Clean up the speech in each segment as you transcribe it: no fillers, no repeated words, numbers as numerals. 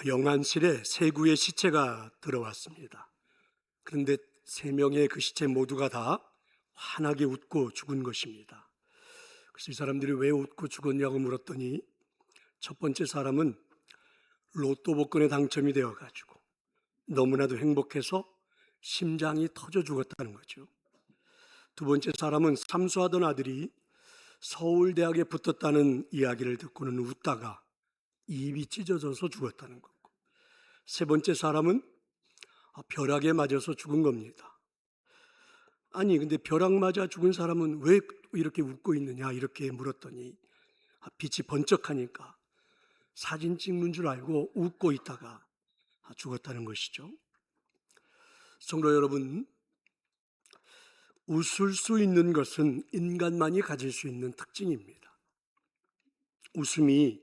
영안실에 세 구의 시체가 들어왔습니다. 그런데 세 명의 그 시체 모두가 다 환하게 웃고 죽은 것입니다. 그래서 이 사람들이 왜 웃고 죽었냐고 물었더니 첫 번째 사람은 로또 복권에 당첨이 되어가지고 너무나도 행복해서 심장이 터져 죽었다는 거죠. 두 번째 사람은 삼수하던 아들이 서울대학에 붙었다는 이야기를 듣고는 웃다가 입이 찢어져서 죽었다는 거고, 세 번째 사람은 벼락에 맞아서 죽은 겁니다. 아니 근데 벼락 맞아 죽은 사람은 왜 이렇게 웃고 있느냐 이렇게 물었더니 빛이 번쩍하니까 사진 찍는 줄 알고 웃고 있다가 죽었다는 것이죠. 성도 여러분, 웃을 수 있는 것은 인간만이 가질 수 있는 특징입니다. 웃음이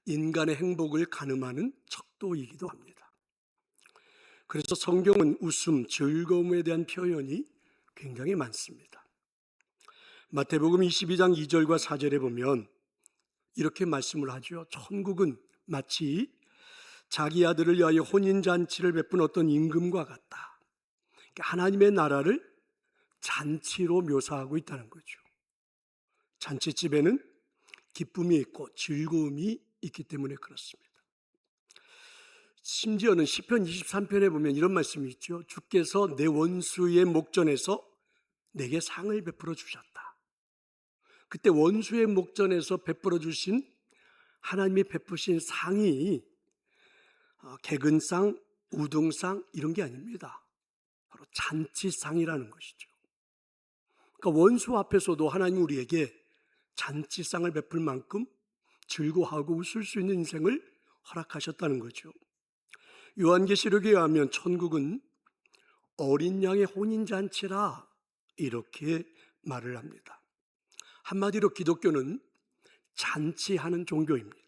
인간의 행복을 가늠하는 척도이기도 합니다. 그래서 성경은 웃음, 즐거움에 대한 표현이 굉장히 많습니다. 마태복음 22장 2절과 4절에 보면 이렇게 말씀을 하죠. 천국은 마치 자기 아들을 위하여 혼인잔치를 베푼 어떤 임금과 같다. 하나님의 나라를 잔치로 묘사하고 있다는 거죠. 잔치집에는 기쁨이 있고 즐거움이 있기 때문에 그렇습니다. 심지어는 시편 23편에 보면 이런 말씀이 있죠. 주께서 내 원수의 목전에서 내게 상을 베풀어 주셨다. 그때 원수의 목전에서 베풀어 주신 하나님이 베푸신 상이 개근상, 우등상 이런 게 아닙니다. 바로 잔치상이라는 것이죠. 그러니까 원수 앞에서도 하나님 우리에게 잔치상을 베풀 만큼 즐거워하고 웃을 수 있는 인생을 허락하셨다는 거죠. 요한계시록에 의하면 천국은 어린 양의 혼인잔치라 이렇게 말을 합니다. 한마디로 기독교는 잔치하는 종교입니다.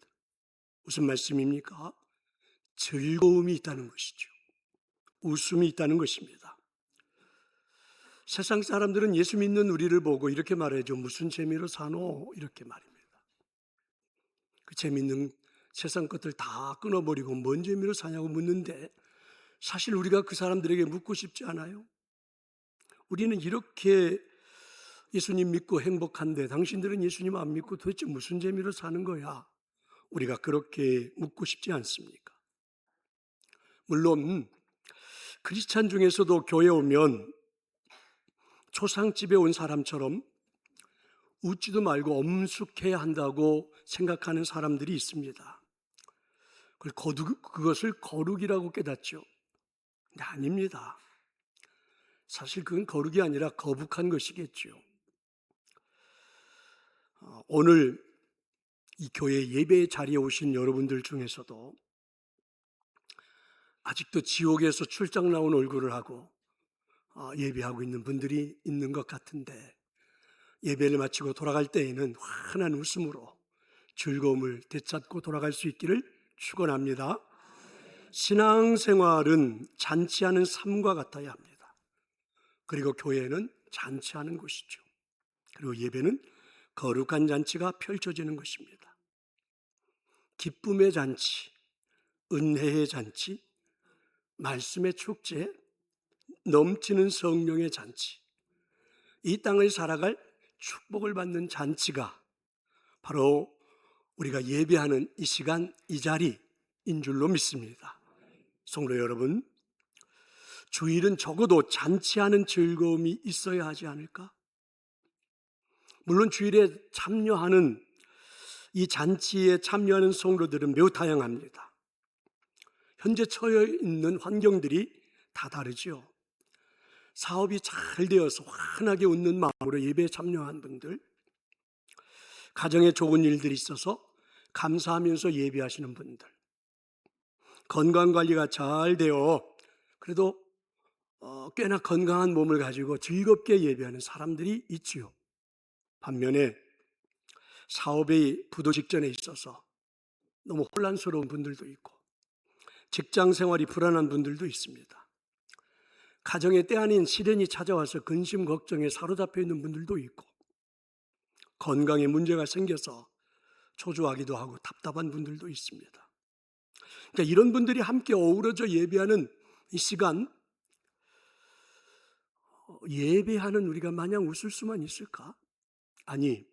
무슨 말씀입니까? 즐거움이 있다는 것이죠. 웃음이 있다는 것입니다. 세상 사람들은 예수 믿는 우리를 보고 이렇게 말하죠. 무슨 재미로 사노? 이렇게 말입니다. 그 재미있는 세상 것들 다 끊어버리고 뭔 재미로 사냐고 묻는데 사실 우리가 그 사람들에게 묻고 싶지 않아요? 우리는 이렇게 예수님 믿고 행복한데 당신들은 예수님 안 믿고 도대체 무슨 재미로 사는 거야? 우리가 그렇게 묻고 싶지 않습니까? 물론 크리스찬 중에서도 교회 오면 초상집에 온 사람처럼 웃지도 말고 엄숙해야 한다고 생각하는 사람들이 있습니다. 그것을 거룩이라고 깨닫죠. 근데 아닙니다. 사실 그건 거룩이 아니라 거북한 것이겠죠. 오늘 이 교회 예배 자리에 오신 여러분들 중에서도 아직도 지옥에서 출장 나온 얼굴을 하고 예배하고 있는 분들이 있는 것 같은데 예배를 마치고 돌아갈 때에는 환한 웃음으로 즐거움을 되찾고 돌아갈 수 있기를 축원합니다. 신앙생활은 잔치하는 삶과 같아야 합니다. 그리고 교회는 잔치하는 곳이죠. 그리고 예배는 거룩한 잔치가 펼쳐지는 것입니다. 기쁨의 잔치, 은혜의 잔치, 말씀의 축제, 넘치는 성령의 잔치, 이 땅을 살아갈 축복을 받는 잔치가 바로 우리가 예배하는 이 시간, 이 자리인 줄로 믿습니다. 성도 여러분, 주일은 적어도 잔치하는 즐거움이 있어야 하지 않을까? 물론 주일에 참여하는 이 잔치에 참여하는 성도들은 매우 다양합니다. 현재 처해 있는 환경들이 다 다르죠. 사업이 잘 되어서 환하게 웃는 마음으로 예배에 참여한 분들, 가정에 좋은 일들이 있어서 감사하면서 예배하시는 분들, 건강관리가 잘 되어 그래도 꽤나 건강한 몸을 가지고 즐겁게 예배하는 사람들이 있지요. 반면에 사업의 부도 직전에 있어서 너무 혼란스러운 분들도 있고 직장 생활이 불안한 분들도 있습니다. 가정에 때 아닌 시련이 찾아와서 근심 걱정에 사로잡혀 있는 분들도 있고 건강에 문제가 생겨서 초조하기도 하고 답답한 분들도 있습니다. 그러니까 이런 분들이 함께 어우러져 예배하는 이 시간, 예배하는 우리가 마냥 웃을 수만 있을까? 아니,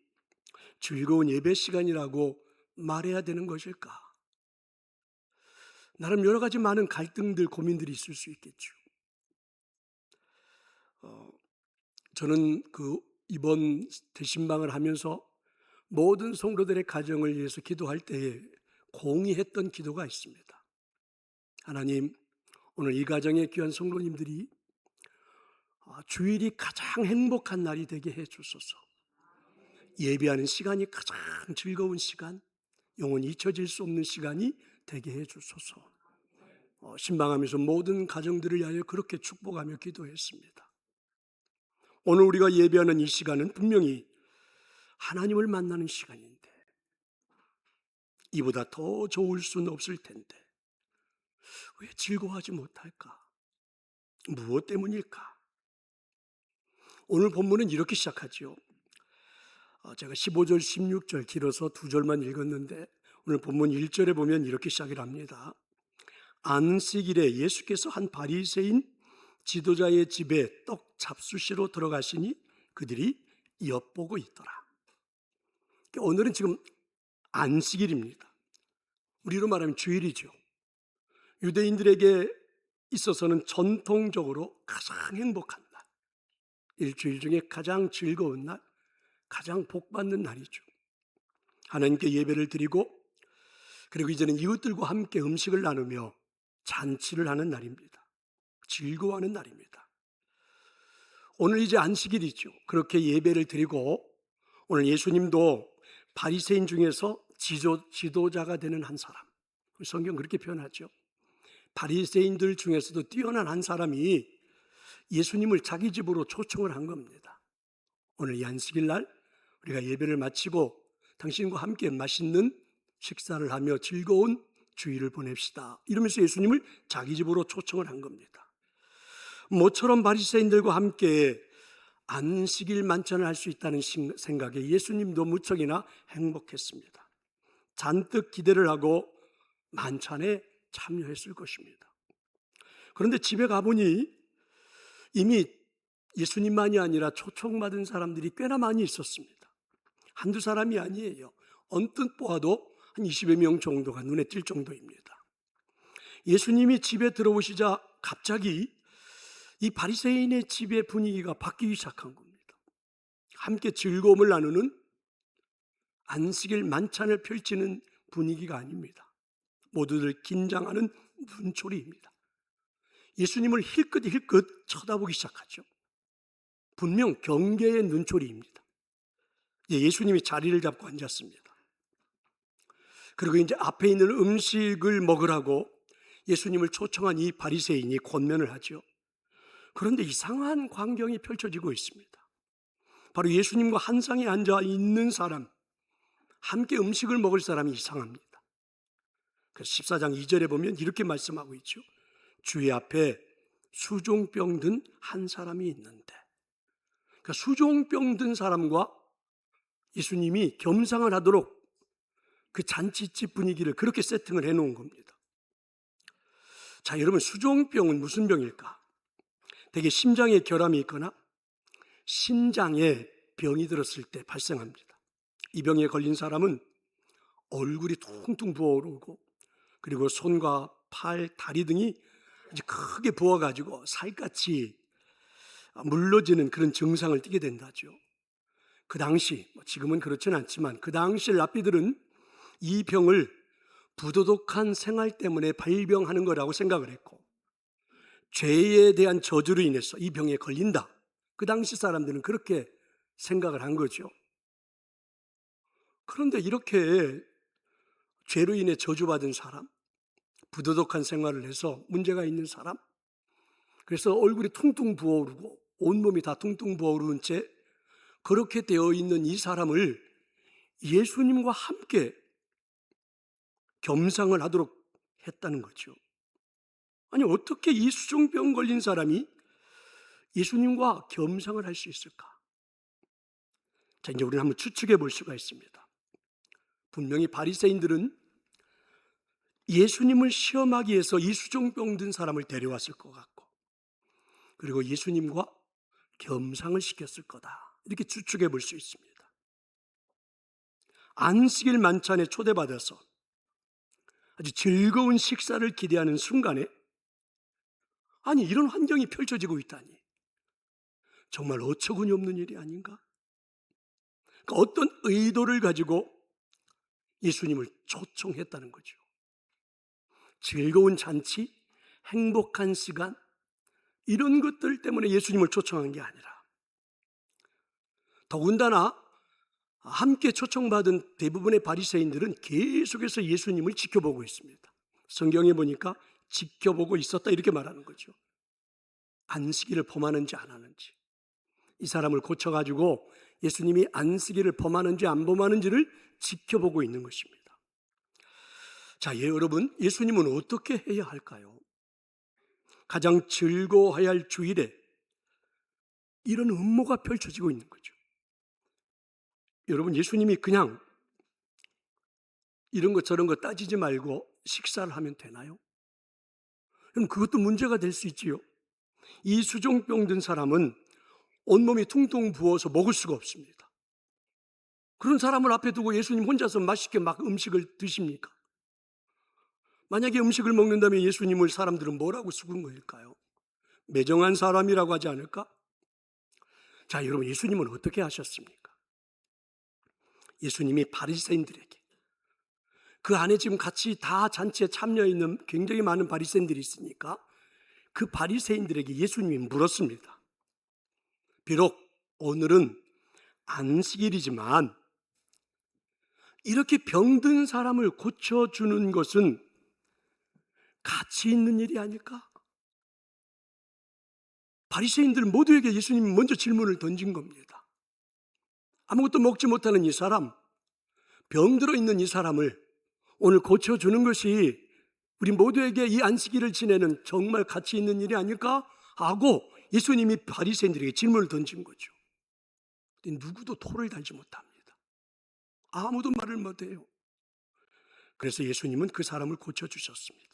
즐거운 예배 시간이라고 말해야 되는 것일까? 나름 여러 가지 많은 갈등들, 고민들이 있을 수 있겠죠. 저는 이번 대신방을 하면서 모든 성도들의 가정을 위해서 기도할 때에 공의했던 기도가 있습니다. 하나님, 오늘 이 가정의 귀한 성도님들이 주일이 가장 행복한 날이 되게 해 주소서. 예배하는 시간이 가장 즐거운 시간, 영원히 잊혀질 수 없는 시간이 되게 해 주소서. 신방하면서 모든 가정들을 위하여 그렇게 축복하며 기도했습니다. 오늘 우리가 예배하는 이 시간은 분명히 하나님을 만나는 시간인데 이보다 더 좋을 수는 없을 텐데 왜 즐거워하지 못할까? 무엇 때문일까? 오늘 본문은 이렇게 시작하죠. 제가 15절, 16절 길어서 2절만 읽었는데 오늘 본문 1절에 보면 이렇게 시작을 합니다. 안식일에 예수께서 한 바리새인 지도자의 집에 떡 잡수시러 들어가시니 그들이 엿보고 있더라. 오늘은 지금 안식일입니다. 우리로 말하면 주일이죠. 유대인들에게 있어서는 전통적으로 가장 행복한 날, 일주일 중에 가장 즐거운 날, 가장 복받는 날이죠. 하나님께 예배를 드리고 그리고 이제는 이웃들과 함께 음식을 나누며 잔치를 하는 날입니다. 즐거워하는 날입니다. 오늘 이제 안식일이죠. 그렇게 예배를 드리고 오늘 예수님도 바리새인 중에서 지도자가 되는 한 사람, 성경 그렇게 표현하죠. 바리새인들 중에서도 뛰어난 한 사람이 예수님을 자기 집으로 초청을 한 겁니다. 오늘 이 안식일 날 우리가 예배를 마치고 당신과 함께 맛있는 식사를 하며 즐거운 주일을 보냅시다. 이러면서 예수님을 자기 집으로 초청을 한 겁니다. 모처럼 바리새인들과 함께 안식일 만찬을 할 수 있다는 생각에 예수님도 무척이나 행복했습니다. 잔뜩 기대를 하고 만찬에 참여했을 것입니다. 그런데 집에 가보니 이미 예수님만이 아니라 초청받은 사람들이 꽤나 많이 있었습니다. 한두 사람이 아니에요. 언뜻 보아도 한 20여 명 정도가 눈에 띌 정도입니다. 예수님이 집에 들어오시자 갑자기 이 바리새인의 집의 분위기가 바뀌기 시작한 겁니다. 함께 즐거움을 나누는 안식일 만찬을 펼치는 분위기가 아닙니다. 모두들 긴장하는 눈초리입니다. 예수님을 힐끗힐끗 쳐다보기 시작하죠. 분명 경계의 눈초리입니다. 예수님이 자리를 잡고 앉았습니다. 그리고 이제 앞에 있는 음식을 먹으라고 예수님을 초청한 이 바리새인이 권면을 하죠. 그런데 이상한 광경이 펼쳐지고 있습니다. 바로 예수님과 한 상에 앉아 있는 사람, 함께 음식을 먹을 사람이 이상합니다. 그래서 14장 2절에 보면 이렇게 말씀하고 있죠. 주의 앞에 수종병 든 한 사람이 있는데, 그러니까 수종병 든 사람과 예수님이 겸상을 하도록 그 잔치집 분위기를 그렇게 세팅을 해놓은 겁니다. 자, 여러분, 수종병은 무슨 병일까? 대개 심장에 결함이 있거나 심장에 병이 들었을 때 발생합니다. 이 병에 걸린 사람은 얼굴이 퉁퉁 부어오르고 그리고 손과 팔, 다리 등이 이제 크게 부어가지고 살갗이 물러지는 그런 증상을 띠게 된다죠. 그 당시, 지금은 그렇지는 않지만 그 당시 랍비들은 이 병을 부도덕한 생활 때문에 발병하는 거라고 생각을 했고 죄에 대한 저주로 인해서 이 병에 걸린다. 그 당시 사람들은 그렇게 생각을 한 거죠. 그런데 이렇게 죄로 인해 저주받은 사람, 부도덕한 생활을 해서 문제가 있는 사람, 그래서 얼굴이 퉁퉁 부어오르고 온몸이 다 퉁퉁 부어오르는 채 그렇게 되어 있는 이 사람을 예수님과 함께 겸상을 하도록 했다는 거죠. 아니, 어떻게 이 수종병 걸린 사람이 예수님과 겸상을 할 수 있을까? 자, 이제 우리는 한번 추측해 볼 수가 있습니다. 분명히 바리새인들은 예수님을 시험하기 위해서 이 수종병 든 사람을 데려왔을 것 같고, 그리고 예수님과 겸상을 시켰을 거다, 이렇게 추측해 볼 수 있습니다. 안식일 만찬에 초대받아서 아주 즐거운 식사를 기대하는 순간에, 아니 이런 환경이 펼쳐지고 있다니 정말 어처구니 없는 일이 아닌가? 그러니까 어떤 의도를 가지고 예수님을 초청했다는 거죠. 즐거운 잔치, 행복한 시간, 이런 것들 때문에 예수님을 초청한 게 아니라, 더군다나 함께 초청받은 대부분의 바리새인들은 계속해서 예수님을 지켜보고 있습니다. 성경에 보니까 지켜보고 있었다, 이렇게 말하는 거죠. 안식일을 범하는지 안 하는지, 이 사람을 고쳐가지고 예수님이 안식일을 범하는지 안 범하는지를 지켜보고 있는 것입니다. 자, 여러분, 예수님은 어떻게 해야 할까요? 가장 즐거워해야 할 주일에 이런 음모가 펼쳐지고 있는 거죠. 여러분, 예수님이 그냥 이런 것 저런 거 따지지 말고 식사를 하면 되나요? 그럼 그것도 문제가 될 수 있지요. 이 수종병 든 사람은 온몸이 퉁퉁 부어서 먹을 수가 없습니다. 그런 사람을 앞에 두고 예수님 혼자서 맛있게 막 음식을 드십니까? 만약에 음식을 먹는다면 예수님을 사람들은 뭐라고 수군 거일까요? 매정한 사람이라고 하지 않을까? 자, 여러분, 예수님은 어떻게 하셨습니까? 예수님이 바리새인들에게, 그 안에 지금 같이 다 잔치에 참여해 있는 굉장히 많은 바리새인들이 있으니까 그 바리새인들에게 예수님이 물었습니다. 비록 오늘은 안식일이지만 이렇게 병든 사람을 고쳐주는 것은 가치 있는 일이 아닐까? 바리새인들 모두에게 예수님이 먼저 질문을 던진 겁니다. 아무것도 먹지 못하는 이 사람, 병들어 있는 이 사람을 오늘 고쳐주는 것이 우리 모두에게 이 안식일을 지내는 정말 가치 있는 일이 아닐까? 하고 예수님이 바리새인들에게 질문을 던진 거죠. 누구도 토를 달지 못합니다. 아무도 말을 못해요. 그래서 예수님은 그 사람을 고쳐주셨습니다.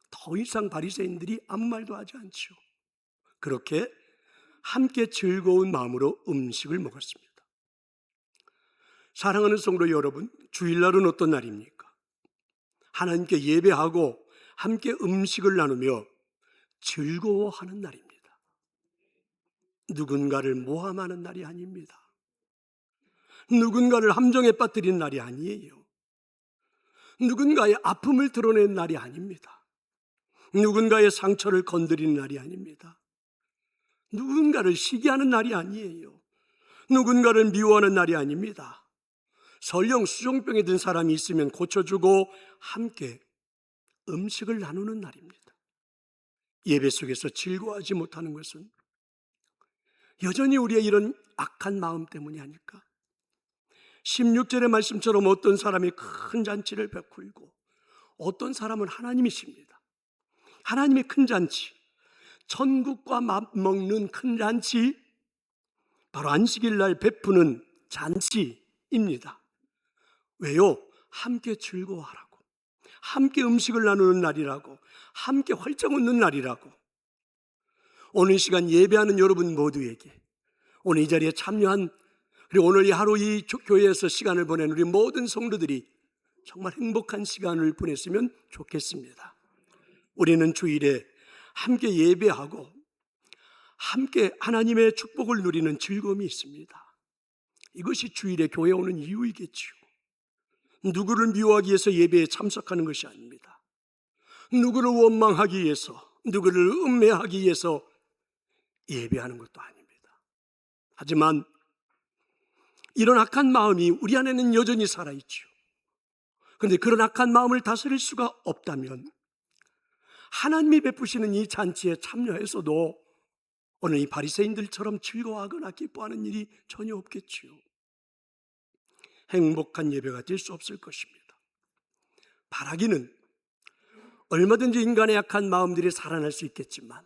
더 이상 바리새인들이 아무 말도 하지 않죠. 그렇게 함께 즐거운 마음으로 음식을 먹었습니다. 사랑하는 성도 여러분, 주일날은 어떤 날입니까? 하나님께 예배하고 함께 음식을 나누며 즐거워하는 날입니다. 누군가를 모함하는 날이 아닙니다. 누군가를 함정에 빠뜨리는 날이 아니에요. 누군가의 아픔을 드러내는 날이 아닙니다. 누군가의 상처를 건드리는 날이 아닙니다. 누군가를 시기하는 날이 아니에요. 누군가를 미워하는 날이 아닙니다. 설령 수종병에 든 사람이 있으면 고쳐주고 함께 음식을 나누는 날입니다. 예배 속에서 즐거워하지 못하는 것은 여전히 우리의 이런 악한 마음 때문이 아닐까? 16절의 말씀처럼 어떤 사람이 큰 잔치를 베풀고 어떤 사람은 하나님이십니다. 하나님의 큰 잔치, 천국과 맞먹는 큰 잔치, 바로 안식일 날 베푸는 잔치입니다. 왜요? 함께 즐거워하라고, 함께 음식을 나누는 날이라고, 함께 활짝 웃는 날이라고. 오늘 시간 예배하는 여러분 모두에게, 오늘 이 자리에 참여한, 그리고 오늘 이 하루 이 교회에서 시간을 보낸 우리 모든 성도들이 정말 행복한 시간을 보냈으면 좋겠습니다. 우리는 주일에 함께 예배하고 함께 하나님의 축복을 누리는 즐거움이 있습니다. 이것이 주일에 교회 오는 이유이겠지요. 누구를 미워하기 위해서 예배에 참석하는 것이 아닙니다. 누구를 원망하기 위해서, 누구를 음해하기 위해서 예배하는 것도 아닙니다. 하지만 이런 악한 마음이 우리 안에는 여전히 살아있죠. 그런데 그런 악한 마음을 다스릴 수가 없다면 하나님이 베푸시는 이 잔치에 참여해서도 오늘 이 바리새인들처럼 즐거워하거나 기뻐하는 일이 전혀 없겠지요. 행복한 예배가 될 수 없을 것입니다. 바라기는 얼마든지 인간의 약한 마음들이 살아날 수 있겠지만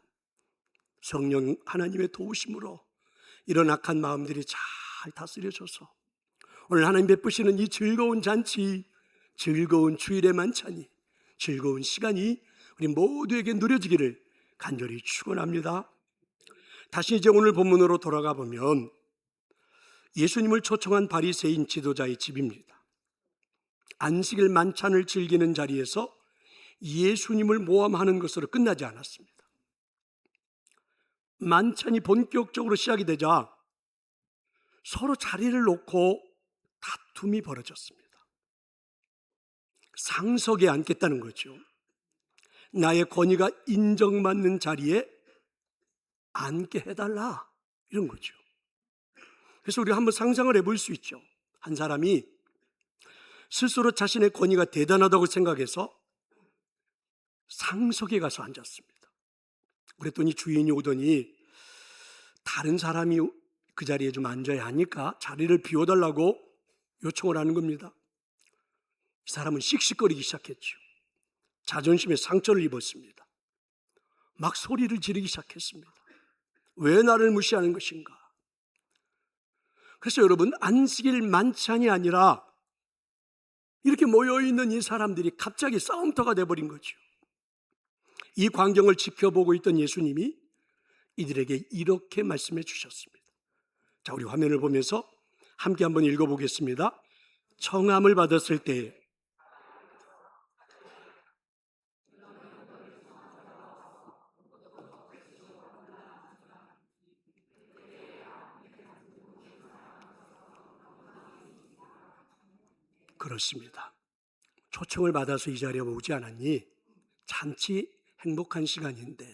성령 하나님의 도우심으로 이런 악한 마음들이 잘 다스려져서 오늘 하나님 베푸시는 이 즐거운 잔치, 즐거운 주일의 만찬이, 즐거운 시간이 우리 모두에게 누려지기를 간절히 축원합니다. 다시 이제 오늘 본문으로 돌아가 보면 예수님을 초청한 바리새인 지도자의 집입니다. 안식일 만찬을 즐기는 자리에서 예수님을 모함하는 것으로 끝나지 않았습니다. 만찬이 본격적으로 시작이 되자 서로 자리를 놓고 다툼이 벌어졌습니다. 상석에 앉겠다는 거죠. 나의 권위가 인정받는 자리에 앉게 해달라, 이런 거죠. 그래서 우리가 한번 상상을 해볼 수 있죠. 한 사람이 스스로 자신의 권위가 대단하다고 생각해서 상석에 가서 앉았습니다. 그랬더니 주인이 오더니 다른 사람이 그 자리에 좀 앉아야 하니까 자리를 비워달라고 요청을 하는 겁니다. 이 사람은 씩씩거리기 시작했죠. 자존심에 상처를 입었습니다. 막 소리를 지르기 시작했습니다. 왜 나를 무시하는 것인가? 그래서 여러분, 안식일 만찬이 아니라 이렇게 모여있는 이 사람들이 갑자기 싸움터가 돼버린 거죠. 이 광경을 지켜보고 있던 예수님이 이들에게 이렇게 말씀해 주셨습니다. 자, 우리 화면을 보면서 함께 한번 읽어보겠습니다. 청함을 받았을 때 그렇습니다. 초청을 받아서 이 자리에 오지 않았니? 잔치 행복한 시간인데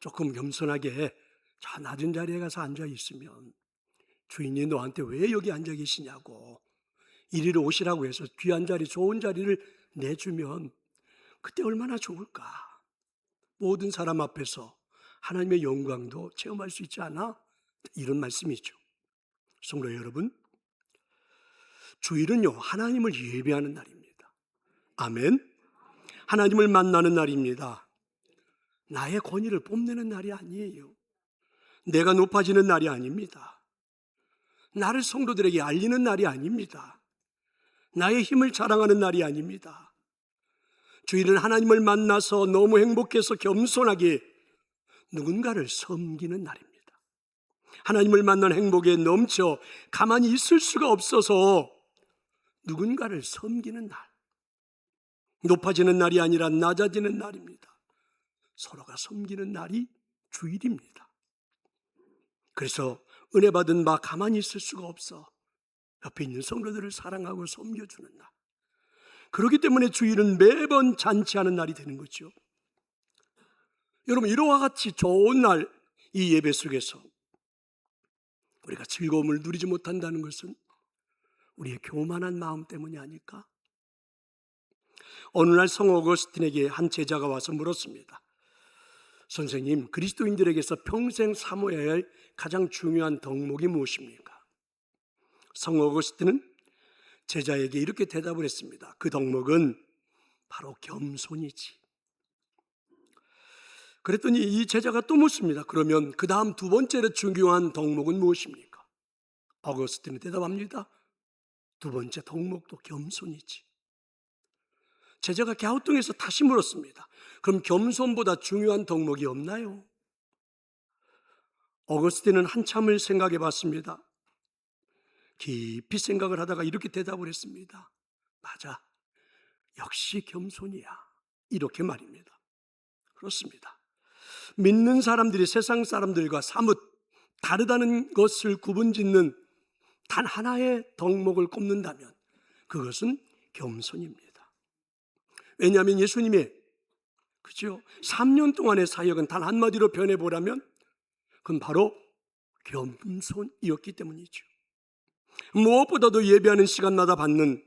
조금 겸손하게 저 낮은 자리에 가서 앉아 있으면 주인이 너한테 왜 여기 앉아 계시냐고 이리로 오시라고 해서 귀한 자리, 좋은 자리를 내주면 그때 얼마나 좋을까? 모든 사람 앞에서 하나님의 영광도 체험할 수 있지 않아? 이런 말씀이죠. 성도 여러분, 주일은요, 하나님을 예배하는 날입니다. 아멘. 하나님을 만나는 날입니다. 나의 권위를 뽐내는 날이 아니에요. 내가 높아지는 날이 아닙니다. 나를 성도들에게 알리는 날이 아닙니다. 나의 힘을 자랑하는 날이 아닙니다. 주일은 하나님을 만나서 너무 행복해서 겸손하게 누군가를 섬기는 날입니다. 하나님을 만난 행복에 넘쳐 가만히 있을 수가 없어서 누군가를 섬기는 날. 높아지는 날이 아니라 낮아지는 날입니다. 서로가 섬기는 날이 주일입니다. 그래서 은혜 받은 바 가만히 있을 수가 없어 옆에 있는 성도들을 사랑하고 섬겨주는 날. 그렇기 때문에 주일은 매번 잔치하는 날이 되는 거죠. 여러분, 이와 같이 좋은 날, 이 예배 속에서 우리가 즐거움을 누리지 못한다는 것은 우리의 교만한 마음 때문이 아닐까? 어느 날 성 어거스틴에게 한 제자가 와서 물었습니다. 선생님, 그리스도인들에게서 평생 사모해야 할 가장 중요한 덕목이 무엇입니까? 성 어거스틴은 제자에게 이렇게 대답을 했습니다. 그 덕목은 바로 겸손이지. 그랬더니 이 제자가 또 묻습니다. 그러면 그 다음 두 번째로 중요한 덕목은 무엇입니까? 어거스틴이 대답합니다. 두 번째 덕목도 겸손이지. 제자가 갸우뚱해서 다시 물었습니다. 그럼 겸손보다 중요한 덕목이 없나요? 어거스틴은 한참을 생각해 봤습니다. 깊이 생각을 하다가 이렇게 대답을 했습니다. 맞아, 역시 겸손이야. 이렇게 말입니다. 그렇습니다. 믿는 사람들이 세상 사람들과 사뭇 다르다는 것을 구분짓는 단 하나의 덕목을 꼽는다면 그것은 겸손입니다. 왜냐하면 예수님의 3년 동안의 사역은 단 한마디로 변해보라면 그건 바로 겸손이었기 때문이죠. 무엇보다도 예배하는 시간마다 받는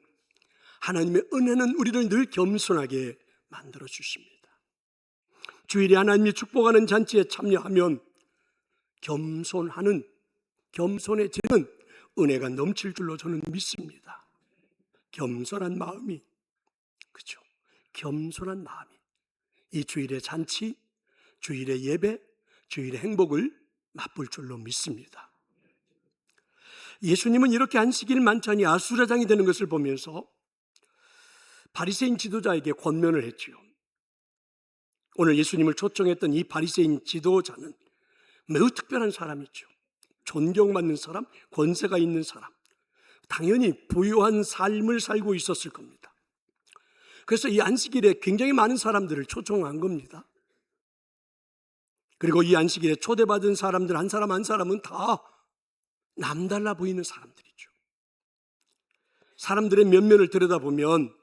하나님의 은혜는 우리를 늘 겸손하게 만들어 주십니다. 주일에 하나님이 축복하는 잔치에 참여하면 겸손해지는 은혜가 넘칠 줄로 저는 믿습니다. 겸손한 마음이, 겸손한 마음이 이 주일의 잔치, 주일의 예배, 주일의 행복을 맛볼 줄로 믿습니다. 예수님은 이렇게 안식일 만찬이 아수라장이 되는 것을 보면서 바리새인 지도자에게 권면을 했지요. 오늘 예수님을 초청했던 이 바리새인 지도자는 매우 특별한 사람이죠. 존경받는 사람, 권세가 있는 사람, 당연히 부유한 삶을 살고 있었을 겁니다. 그래서 이 안식일에 굉장히 많은 사람들을 초청한 겁니다. 그리고 이 안식일에 초대받은 사람들 한 사람 한 사람은 다 남달라 보이는 사람들이죠. 사람들의 면면을 들여다보면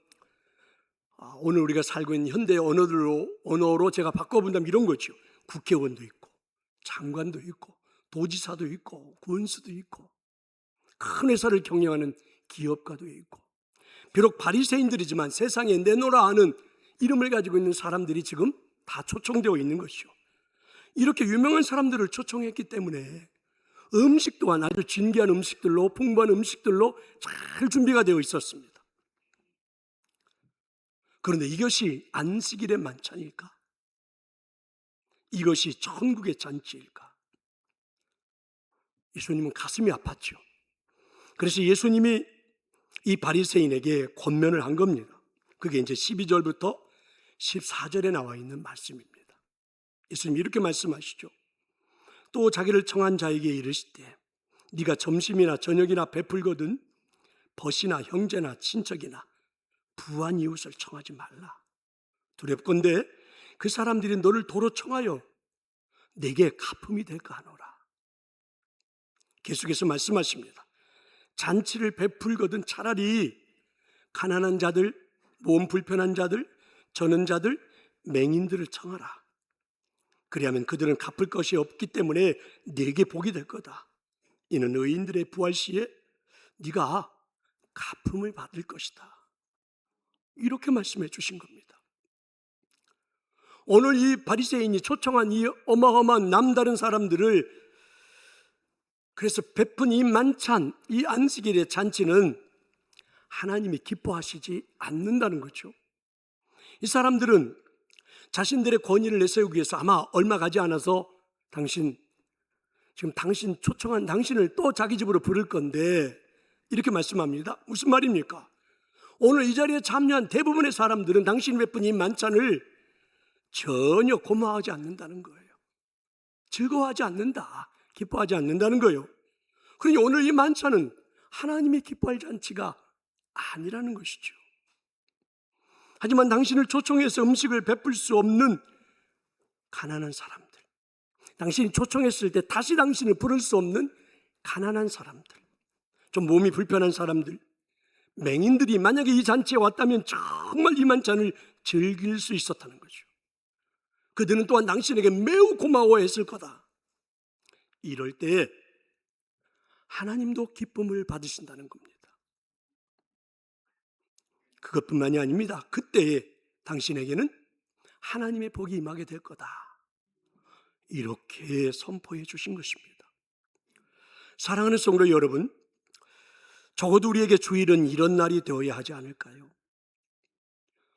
오늘 우리가 살고 있는 현대 언어로 제가 바꿔본다면 이런 거죠. 국회의원도 있고 장관도 있고 도지사도 있고 군수도 있고 큰 회사를 경영하는 기업가도 있고, 비록 바리새인들이지만 세상에 내노라 하는 이름을 가지고 있는 사람들이 지금 다 초청되어 있는 것이요. 이렇게 유명한 사람들을 초청했기 때문에 음식 또한 아주 진귀한 음식들로, 풍부한 음식들로 잘 준비가 되어 있었습니다. 그런데 이것이 안식일의 만찬일까? 이것이 천국의 잔치일까? 예수님은 가슴이 아팠죠. 그래서 예수님이 이 바리새인에게 권면을 한 겁니다. 그게 이제 12절부터 14절에 나와 있는 말씀입니다. 예수님이 이렇게 말씀하시죠. 또 자기를 청한 자에게 이르시되 네가 점심이나 저녁이나 베풀거든 벗이나 형제나 친척이나 부한 이웃을 청하지 말라. 두렵건대 그 사람들이 너를 도로 청하여 내게 가품이 될까 하노라. 계속해서 말씀하십니다. 잔치를 베풀거든 차라리 가난한 자들, 몸 불편한 자들, 저는 자들, 맹인들을 청하라. 그리하면 그들은 갚을 것이 없기 때문에 네게 복이 될 거다. 이는 의인들의 부활 시에 네가 갚음을 받을 것이다. 이렇게 말씀해 주신 겁니다. 오늘 이 바리새인이 초청한 이 어마어마한 남다른 사람들을 그래서 베푼 이 만찬, 이 안식일의 잔치는 하나님이 기뻐하시지 않는다는 거죠. 이 사람들은 자신들의 권위를 내세우기 위해서 아마 얼마 가지 않아서 지금 당신 초청한 당신을 또 자기 집으로 부를 건데 이렇게 말씀합니다. 무슨 말입니까? 오늘 이 자리에 참여한 대부분의 사람들은 당신이 베푼 이 만찬을 전혀 고마워하지 않는다는 거예요. 즐거워하지 않는다. 기뻐하지 않는다는 거예요. 그러니 오늘 이 만찬은 하나님이 기뻐할 잔치가 아니라는 것이죠. 하지만 당신을 초청해서 음식을 베풀 수 없는 가난한 사람들, 당신이 초청했을 때 다시 당신을 부를 수 없는 가난한 사람들, 좀 몸이 불편한 사람들, 맹인들이 만약에 이 잔치에 왔다면 정말 이 만찬을 즐길 수 있었다는 거죠. 그들은 또한 당신에게 매우 고마워했을 거다. 이럴 때 하나님도 기쁨을 받으신다는 겁니다. 그것뿐만이 아닙니다. 그때에 당신에게는 하나님의 복이 임하게 될 거다. 이렇게 선포해 주신 것입니다. 사랑하는 성도 여러분, 적어도 우리에게 주일은 이런 날이 되어야 하지 않을까요?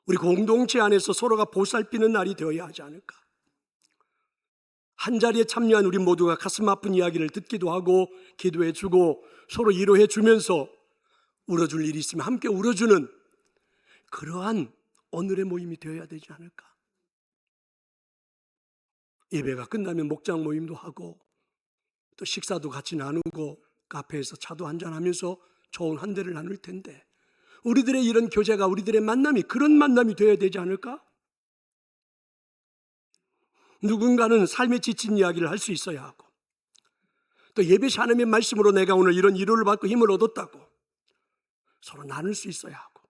우리 공동체 안에서 서로가 보살피는 날이 되어야 하지 않을까? 한자리에 참여한 우리 모두가 가슴 아픈 이야기를 듣기도 하고 기도해 주고 서로 위로해 주면서 울어줄 일이 있으면 함께 울어주는 그러한 오늘의 모임이 되어야 되지 않을까? 예배가 끝나면 목장 모임도 하고 또 식사도 같이 나누고 카페에서 차도 한잔하면서 좋은 한 대를 나눌 텐데 우리들의 이런 교제가, 우리들의 만남이 그런 만남이 되어야 되지 않을까? 누군가는 삶에 지친 이야기를 할 수 있어야 하고 또 예배 샤나의 말씀으로 내가 오늘 이런 위로를 받고 힘을 얻었다고 서로 나눌 수 있어야 하고,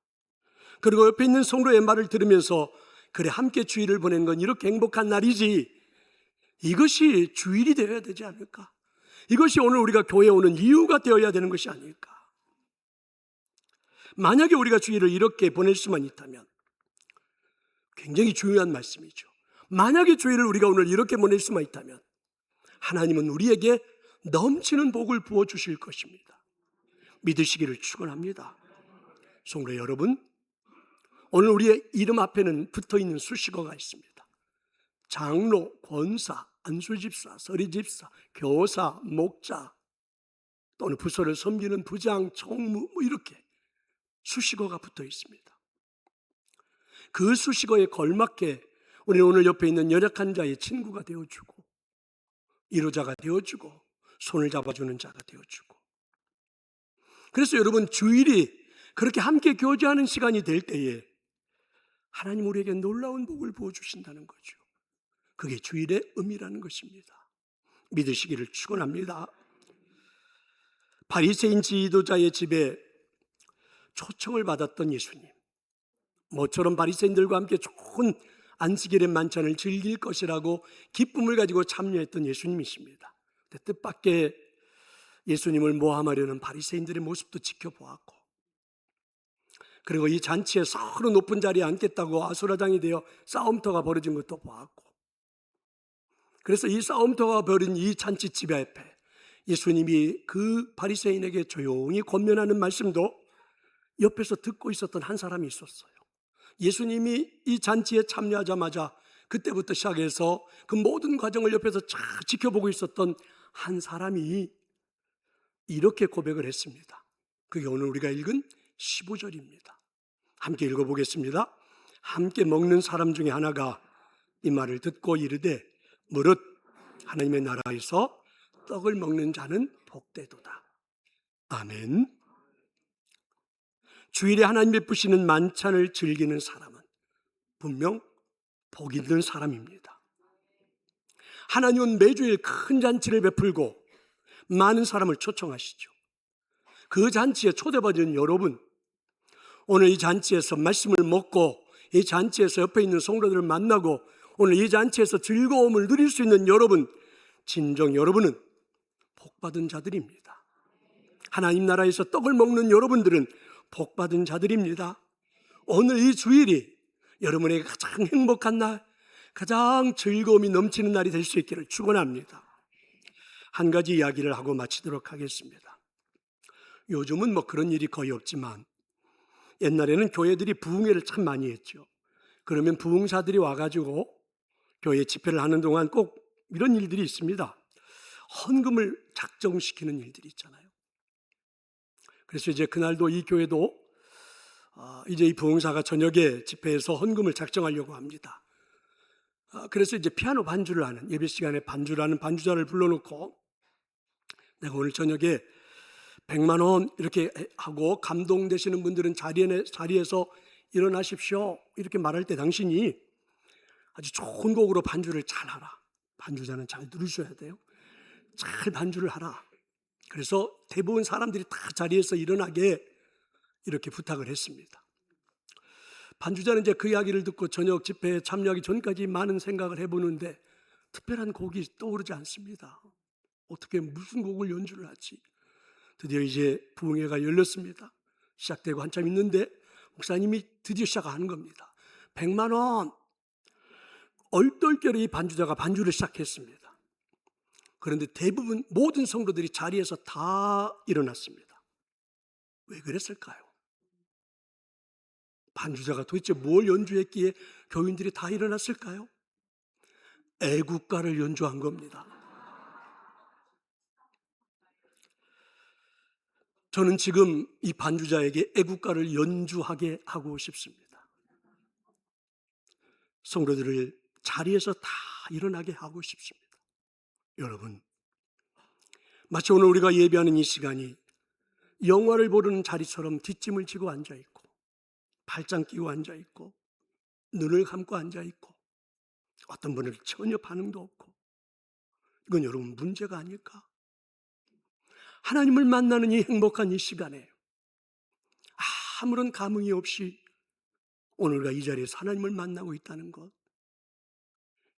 그리고 옆에 있는 성도의 말을 들으면서 그래 함께 주일을 보낸 건 이렇게 행복한 날이지, 이것이 주일이 되어야 되지 않을까? 이것이 오늘 우리가 교회에 오는 이유가 되어야 되는 것이 아닐까? 만약에 우리가 주일을 이렇게 보낼 수만 있다면 굉장히 중요한 말씀이죠. 만약에 주일을 우리가 오늘 이렇게 보낼 수만 있다면 하나님은 우리에게 넘치는 복을 부어주실 것입니다. 믿으시기를 축원합니다. 성도 여러분, 오늘 우리의 이름 앞에는 붙어있는 수식어가 있습니다. 장로, 권사, 안수집사, 서리집사, 교사, 목자, 또는 부서를 섬기는 부장, 총무 이렇게 수식어가 붙어 있습니다. 그 수식어에 걸맞게 우리는 오늘 옆에 있는 연약한 자의 친구가 되어주고, 위로자가 되어주고, 손을 잡아주는 자가 되어주고. 그래서 여러분, 주일이 그렇게 함께 교제하는 시간이 될 때에 하나님 우리에게 놀라운 복을 부어주신다는 거죠. 그게 주일의 의미라는 것입니다. 믿으시기를 축원합니다. 바리새인 지도자의 집에 초청을 받았던 예수님, 모처럼 바리새인들과 함께 좋은 안식일의 만찬을 즐길 것이라고 기쁨을 가지고 참여했던 예수님이십니다. 뜻밖의 예수님을 모함하려는 바리새인들의 모습도 지켜보았고, 그리고 이 잔치에 서로 높은 자리에 앉겠다고 아수라장이 되어 싸움터가 벌어진 것도 보았고, 그래서 이 싸움터가 벌인 이 잔치집 앞에 예수님이 그 바리새인에게 조용히 권면하는 말씀도 옆에서 듣고 있었던 한 사람이 있었어요. 예수님이 이 잔치에 참여하자마자 그때부터 시작해서 그 모든 과정을 옆에서 쫙 지켜보고 있었던 한 사람이 이렇게 고백을 했습니다. 그게 오늘 우리가 읽은 15절입니다. 함께 읽어보겠습니다. 함께 먹는 사람 중에 하나가 이 말을 듣고 이르되 무릇 하나님의 나라에서 떡을 먹는 자는 복되도다. 아멘. 주일에 하나님 베푸시는 만찬을 즐기는 사람은 분명 복 있는 사람입니다. 하나님은 매주일 큰 잔치를 베풀고 많은 사람을 초청하시죠. 그 잔치에 초대받은 여러분, 오늘 이 잔치에서 말씀을 먹고 이 잔치에서 옆에 있는 성도들을 만나고 오늘 이 잔치에서 즐거움을 누릴 수 있는 여러분, 진정 여러분은 복받은 자들입니다. 하나님 나라에서 떡을 먹는 여러분들은 복받은 자들입니다. 오늘 이 주일이 여러분에게 가장 행복한 날, 가장 즐거움이 넘치는 날이 될 수 있기를 축원합니다. 한 가지 이야기를 하고 마치도록 하겠습니다. 요즘은 그런 일이 거의 없지만 옛날에는 교회들이 부흥회를 참 많이 했죠. 그러면 부흥사들이 와가지고 교회 집회를 하는 동안 꼭 이런 일들이 있습니다. 헌금을 작정시키는 일들이 있잖아요. 그래서 이제 그날도 이 교회도 이제 이 부흥사가 저녁에 집회에서 헌금을 작정하려고 합니다. 그래서 이제 피아노 반주를 하는, 예배 시간에 반주를 하는 반주자를 불러놓고 내가 오늘 저녁에 100만 원 이렇게 하고 감동되시는 분들은 자리에서 일어나십시오 이렇게 말할 때 당신이 아주 좋은 곡으로 반주를 잘 하라. 반주자는 잘 들으셔야 돼요. 잘 반주를 하라. 그래서 대부분 사람들이 다 자리에서 일어나게 이렇게 부탁을 했습니다. 반주자는 이제 그 이야기를 듣고 저녁 집회에 참여하기 전까지 많은 생각을 해보는데 특별한 곡이 떠오르지 않습니다. 어떻게 무슨 곡을 연주를 하지? 드디어 이제 부흥회가 열렸습니다. 시작되고 한참 있는데 목사님이 드디어 시작하는 겁니다. 100만 원! 얼떨결에 이 반주자가 반주를 시작했습니다. 그런데 대부분 모든 성도들이 자리에서 다 일어났습니다. 왜 그랬을까요? 반주자가 도대체 뭘 연주했기에 교인들이 다 일어났을까요? 애국가를 연주한 겁니다. 저는 지금 이 반주자에게 애국가를 연주하게 하고 싶습니다. 성도들을 자리에서 다 일어나게 하고 싶습니다. 여러분, 마치 오늘 우리가 예배하는 이 시간이 영화를 보는 자리처럼 뒷짐을 지고 앉아있고 팔짱 끼고 앉아있고 눈을 감고 앉아있고 어떤 분은 전혀 반응도 없고, 이건 여러분 문제가 아닐까? 하나님을 만나는 이 행복한 이 시간에 아무런 감흥이 없이 오늘과 이 자리에서 하나님을 만나고 있다는 것,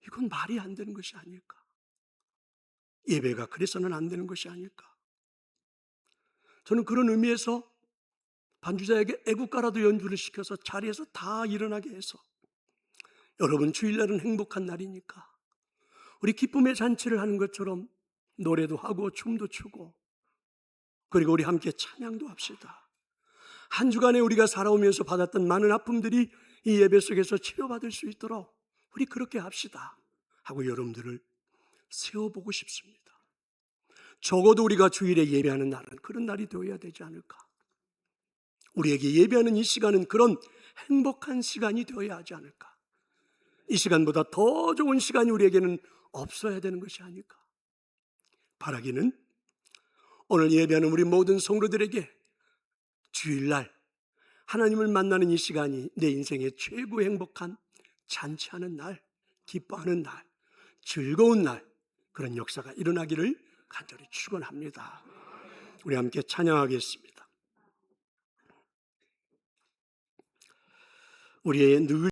이건 말이 안 되는 것이 아닐까? 예배가 그래서는 안 되는 것이 아닐까? 저는 그런 의미에서 반주자에게 애국가라도 연주를 시켜서 자리에서 다 일어나게 해서, 여러분 주일날은 행복한 날이니까 우리 기쁨의 잔치를 하는 것처럼 노래도 하고 춤도 추고, 그리고 우리 함께 찬양도 합시다. 한 주간에 우리가 살아오면서 받았던 많은 아픔들이 이 예배 속에서 치료받을 수 있도록 우리 그렇게 합시다 하고 여러분들을 세워보고 싶습니다. 적어도 우리가 주일에 예배하는 날은 그런 날이 되어야 되지 않을까? 우리에게 예배하는 이 시간은 그런 행복한 시간이 되어야 하지 않을까. 이 시간보다 더 좋은 시간이 우리에게는 없어야 되는 것이 아닐까. 바라기는 오늘 예배하는 우리 모든 성도들에게 주일날 하나님을 만나는 이 시간이 내 인생의 최고 행복한 잔치하는 날, 기뻐하는 날, 즐거운 날, 그런 역사가 일어나기를 간절히 축원합니다. 우리 함께 찬양하겠습니다. 우리의 늘